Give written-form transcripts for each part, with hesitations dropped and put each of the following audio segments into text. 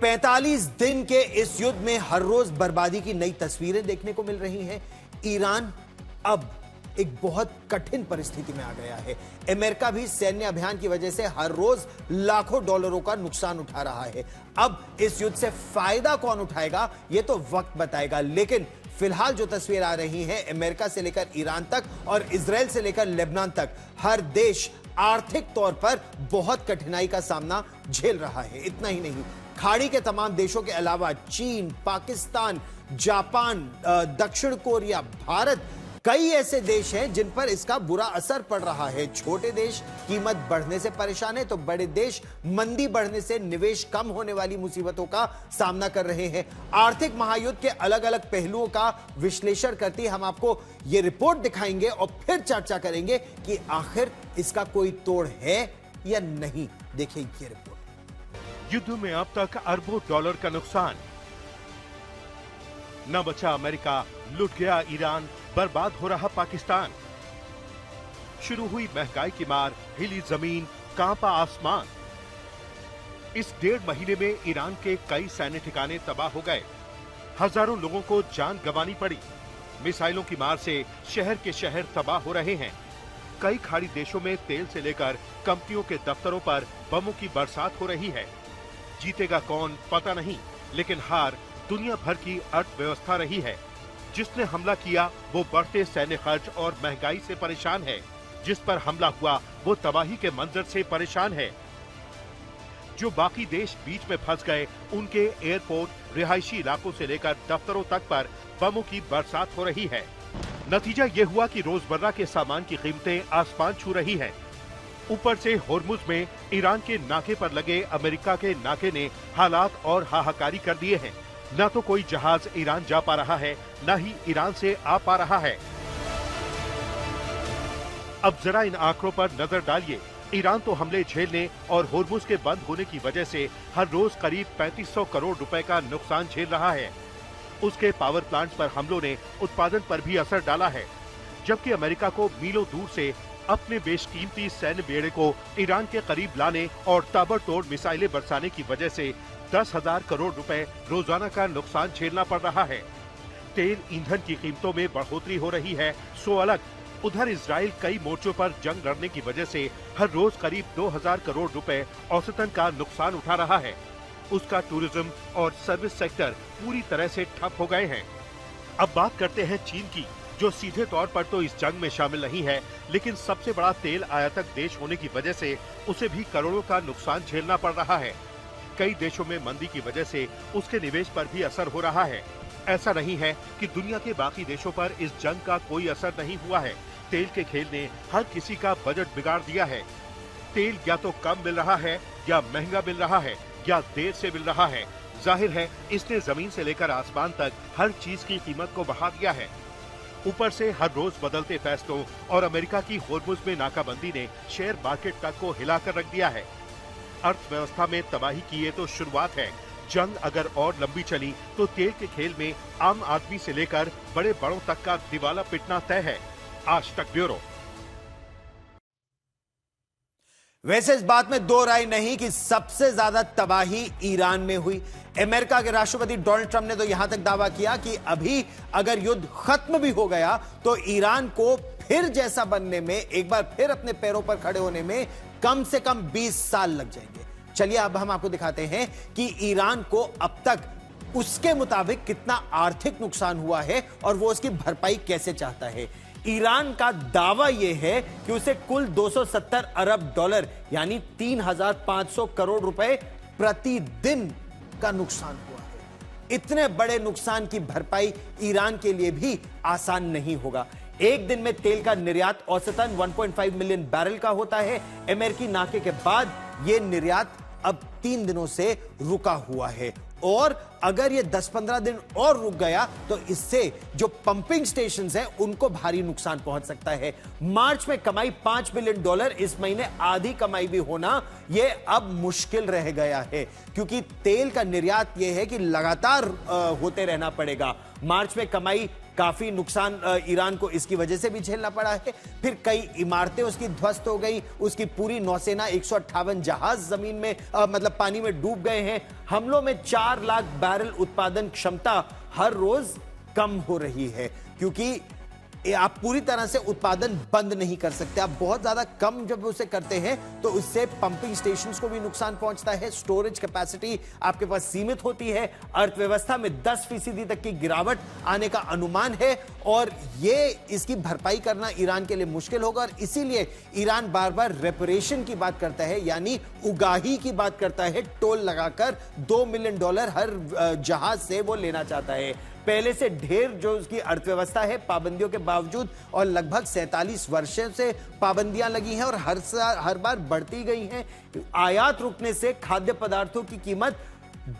45 दिन के इस युद्ध में हर रोज बर्बादी की नई तस्वीरें देखने को मिल रही हैं। ईरान अब एक बहुत कठिन परिस्थिति में आ गया है। अमेरिका भी सैन्य अभियान की वजह से हर रोज लाखों डॉलरों का नुकसान उठा रहा है। अब इस युद्ध से फायदा कौन उठाएगा यह तो वक्त बताएगा, लेकिन फिलहाल जो तस्वीर आ रही है अमेरिका से लेकर ईरान तक और इजराइल से लेकर लेबनान तक हर देश आर्थिक तौर पर बहुत कठिनाई का सामना झेल रहा है। इतना ही नहीं, खाड़ी के तमाम देशों के अलावा चीन, पाकिस्तान, जापान, दक्षिण कोरिया, भारत, कई ऐसे देश हैं जिन पर इसका बुरा असर पड़ रहा है। छोटे देश कीमत बढ़ने से परेशान है तो बड़े देश मंदी बढ़ने से निवेश कम होने वाली मुसीबतों का सामना कर रहे हैं। आर्थिक महायुद्ध के अलग अलग पहलुओं का विश्लेषण करती हम आपको ये रिपोर्ट दिखाएंगे और फिर चर्चा करेंगे कि आखिर इसका कोई तोड़ है या नहीं। देखिए ये रिपोर्ट। युद्ध में अब तक अरबों डॉलर का नुकसान। न बचा अमेरिका, लुट गया ईरान, बर्बाद हो रहा पाकिस्तान। शुरू हुई महंगाई की मार, हिली जमीन, कांपा आसमान। इस 1.5 महीने में ईरान के कई सैन्य ठिकाने तबाह हो गए। हजारों लोगों को जान गंवानी पड़ी। मिसाइलों की मार से शहर के शहर तबाह हो रहे हैं। कई खाड़ी देशों में तेल से लेकर कंपनियों के दफ्तरों पर बमों की बरसात हो रही है। जीतेगा कौन पता नहीं, लेकिन हार दुनिया भर की अर्थव्यवस्था रही है। जिसने हमला किया वो बढ़ते सैन्य खर्च और महंगाई से परेशान है। जिस पर हमला हुआ वो तबाही के मंजर से परेशान है। जो बाकी देश बीच में फंस गए उनके एयरपोर्ट, रिहायशी इलाकों से लेकर दफ्तरों तक पर बमों की बरसात हो रही है। नतीजा ये हुआ कि रोजमर्रा के सामान की कीमतें आसमान छू रही हैं। ऊपर से होर्मुज में ईरान के नाके पर लगे अमेरिका के नाके ने हालात और हाहाकारी कर दिए हैं। न तो कोई जहाज ईरान जा पा रहा है, न ही ईरान से आ पा रहा है। अब जरा इन आंकड़ों पर नजर डालिए। ईरान तो हमले झेलने और होर्मुज के बंद होने की वजह से हर रोज करीब 3500 करोड़ रुपए का नुकसान झेल रहा है। उसके पावर प्लांट्स पर हमलों ने उत्पादन पर भी असर डाला है, जबकि अमेरिका को मीलों दूर से अपने बेशकीमती सैन्य बेड़े को ईरान के करीब लाने और ताबड़तोड़ मिसाइलें बरसाने की वजह से 10,000 करोड़ रुपए रोजाना का नुकसान झेलना पड़ रहा है। तेल ईंधन की कीमतों में बढ़ोतरी हो रही है सो अलग। उधर इजराइल कई मोर्चों पर जंग लड़ने की वजह से हर रोज करीब 2,000 करोड़ रुपए औसतन का नुकसान उठा रहा है। उसका टूरिज्म और सर्विस सेक्टर पूरी तरह से ठप हो गए हैं। अब बात करते हैं चीन की, जो सीधे तौर पर तो इस जंग में शामिल नहीं है, लेकिन सबसे बड़ा तेल आयातक देश होने की वजह से उसे भी करोड़ों का नुकसान झेलना पड़ रहा है। कई देशों में मंदी की वजह से उसके निवेश पर भी असर हो रहा है। ऐसा नहीं है कि दुनिया के बाकी देशों पर इस जंग का कोई असर नहीं हुआ है। तेल के खेल ने हर किसी का बजट बिगाड़ दिया है। तेल या तो कम मिल रहा है, या महंगा मिल रहा है, या देर से मिल रहा है। जाहिर है इसने जमीन से लेकर आसमान तक हर चीज की कीमत को बढ़ा दिया है। ऊपर से हर रोज बदलते फैसलों और अमेरिका की होर्मुज में नाकाबंदी ने शेयर मार्केट तक को हिलाकर रख दिया है। अर्थव्यवस्था में तबाही की ये तो शुरुआत है। जंग अगर और लंबी चली तो तेल के खेल में आम आदमी से लेकर बड़े बड़ों तक का दिवाला पिटना तय है। आज तक ब्यूरो। वैसे इस बात में दो राय नहीं कि सबसे ज्यादा तबाही ईरान में हुई। अमेरिका के राष्ट्रपति डोनाल्ड ट्रंप ने तो यहां तक दावा किया कि अभी अगर युद्ध खत्म भी हो गया तो ईरान को फिर जैसा बनने में, एक बार फिर अपने पैरों पर खड़े होने में कम से कम 20 साल लग जाएंगे। चलिए अब हम आपको दिखाते हैं कि ईरान को अब तक उसके मुताबिक कितना आर्थिक नुकसान हुआ है और वो उसकी भरपाई कैसे चाहता है। ईरान का दावा यह है कि उसे कुल 270 अरब डॉलर यानी 3,500 करोड़ रुपए प्रतिदिन का नुकसान हुआ है। इतने बड़े नुकसान की भरपाई ईरान के लिए भी आसान नहीं होगा। एक दिन में तेल का निर्यात औसतन 1.5 मिलियन बैरल का होता है। अमेरिकी नाके के बाद यह निर्यात अब 3 दिनों से रुका हुआ है और अगर यह 10-15 दिन और रुक गया तो इससे जो पंपिंग स्टेशंस हैं उनको भारी नुकसान पहुंच सकता है। मार्च में कमाई 5 बिलियन डॉलर, इस महीने आधी कमाई भी होना यह अब मुश्किल रह गया है, क्योंकि तेल का निर्यात यह है कि लगातार होते रहना पड़ेगा। मार्च में कमाई काफी नुकसान ईरान को इसकी वजह से भी झेलना पड़ा है। फिर कई इमारतें उसकी ध्वस्त हो गई, उसकी पूरी नौसेना 158 जहाज जमीन में मतलब पानी में डूब गए हैं। हमलों में 4 लाख बैरल उत्पादन क्षमता हर रोज कम हो रही है, क्योंकि आप पूरी तरह से उत्पादन बंद नहीं कर सकते। आप बहुत ज्यादा कम जब उसे करते हैं तो उससे पंपिंग स्टेशंस को भी नुकसान पहुंचता है, स्टोरेज कैपेसिटी आपके पास सीमित होती है, अर्थव्यवस्था में 10% तक की गिरावट आने का अनुमान है और ये इसकी भरपाई करना ईरान के लिए मुश्किल होगा। और इसीलिए ईरान बार बार रेपरेशन की बात करता है, यानी उगाही की बात करता है। टोल लगाकर $2 मिलियन हर जहाज से वो लेना चाहता है। पहले से ढेर जो उसकी अर्थव्यवस्था है पाबंदियों के बावजूद, और लगभग 47 वर्षों से पाबंदियां लगी हैं और हर बार बढ़ती गई हैं। आयात रुकने से खाद्य पदार्थों की कीमत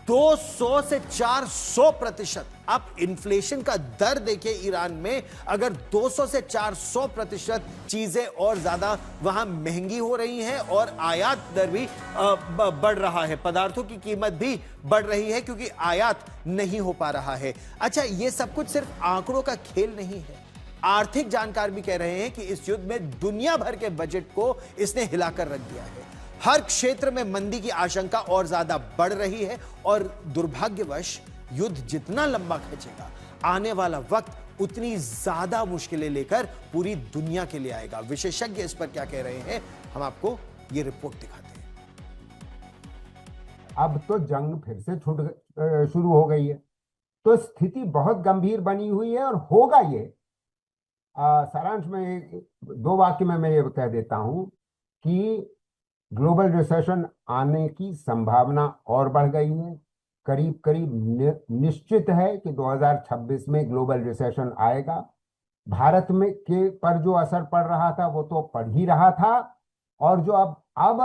200 से 400%। आप इन्फ्लेशन का दर देखिए ईरान में, अगर 200 से 400% चीजें और ज्यादा वहां महंगी हो रही हैं और आयात दर भी बढ़ रहा है, पदार्थों की कीमत भी बढ़ रही है क्योंकि आयात नहीं हो पा रहा है। अच्छा, ये सब कुछ सिर्फ आंकड़ों का खेल नहीं है। आर्थिक जानकार भी कह रहे हैं कि इस युद्ध में दुनिया भर के बजट को इसने हिलाकर रख दिया है। हर क्षेत्र में मंदी की आशंका और ज्यादा बढ़ रही है और दुर्भाग्यवश युद्ध जितना लंबा खींचेगा, आने वाला वक्त उतनी ज्यादा मुश्किलें लेकर पूरी दुनिया के लिए आएगा। विशेषज्ञ इस पर क्या कह रहे हैं, हम आपको ये रिपोर्ट दिखाते हैं। अब तो जंग फिर से शुरू हो गई है, तो स्थिति बहुत गंभीर बनी हुई है और होगा ये। सारांश में 2 वाक्य में मैं ये कह देता हूं कि ग्लोबल रिसेशन आने की संभावना और बढ़ गई है। करीब करीब निश्चित है कि 2026 में ग्लोबल रिसेशन आएगा। भारत में के पर जो असर पड़ रहा था वो तो पड़ ही रहा था, और जो अब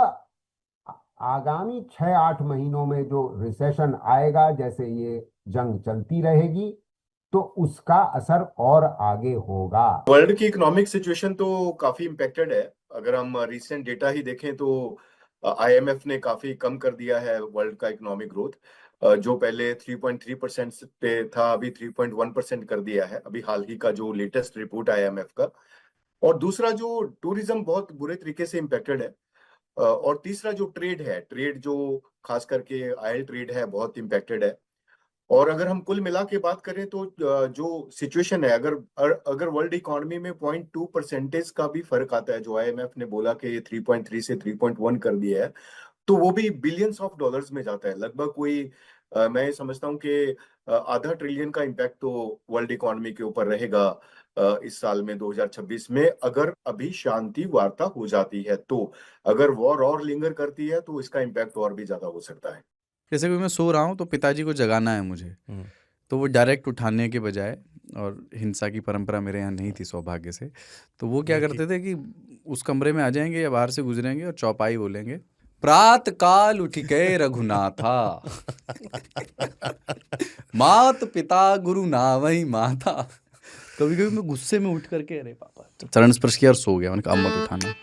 आगामी 6-8 महीनों में जो रिसेशन आएगा, जैसे ये जंग चलती रहेगी तो उसका असर और आगे होगा। वर्ल्ड की इकोनॉमिक सिचुएशन तो काफी इम्पेक्टेड है। अगर हम रिसेंट डेटा ही देखें तो आईएमएफ ने काफी कम कर दिया है वर्ल्ड का इकोनॉमिक ग्रोथ, जो पहले 3.3% पे था अभी 3.1% कर दिया है, अभी हाल ही का जो लेटेस्ट रिपोर्ट आईएमएफ का। और दूसरा, जो टूरिज्म बहुत बुरे तरीके से इम्पेक्टेड है, और तीसरा जो ट्रेड जो खास करके ऑयल ट्रेड है बहुत इम्पेक्टेड है। और अगर हम कुल मिला के बात करें तो जो सिचुएशन है, अगर वर्ल्ड इकोनॉमी में 0.2% का भी फर्क आता है, जो आईएमएफ ने बोला कि 3.3 से 3.1 कर दिया है, तो वो भी बिलियंस ऑफ डॉलर्स में जाता है। लगभग कोई मैं समझता हूँ कि $0.5 ट्रिलियन का इम्पैक्ट तो वर्ल्ड इकोनॉमी के ऊपर रहेगा इस साल में 2026 में, अगर अभी शांति वार्ता हो जाती है। तो अगर वॉर और लिंगर करती है तो इसका इम्पैक्ट और भी ज्यादा हो सकता है। जैसे कि मैं सो रहा हूँ तो पिताजी को जगाना है मुझे, तो वो डायरेक्ट उठाने के बजाय, और हिंसा की परंपरा मेरे यहाँ नहीं थी सौभाग्य से, तो वो क्या करते थे कि उस कमरे में आ जाएंगे या बाहर से गुजरेंगे और चौपाई बोलेंगे, प्रात काल उठ के रघुनाथा मात पिता गुरु नावई माता। कभी कभी मैं गुस्से में उठ करके, अरे पापा, चरण स्पर्श किया और सो गया। मैंने कहा अब मत उठाना।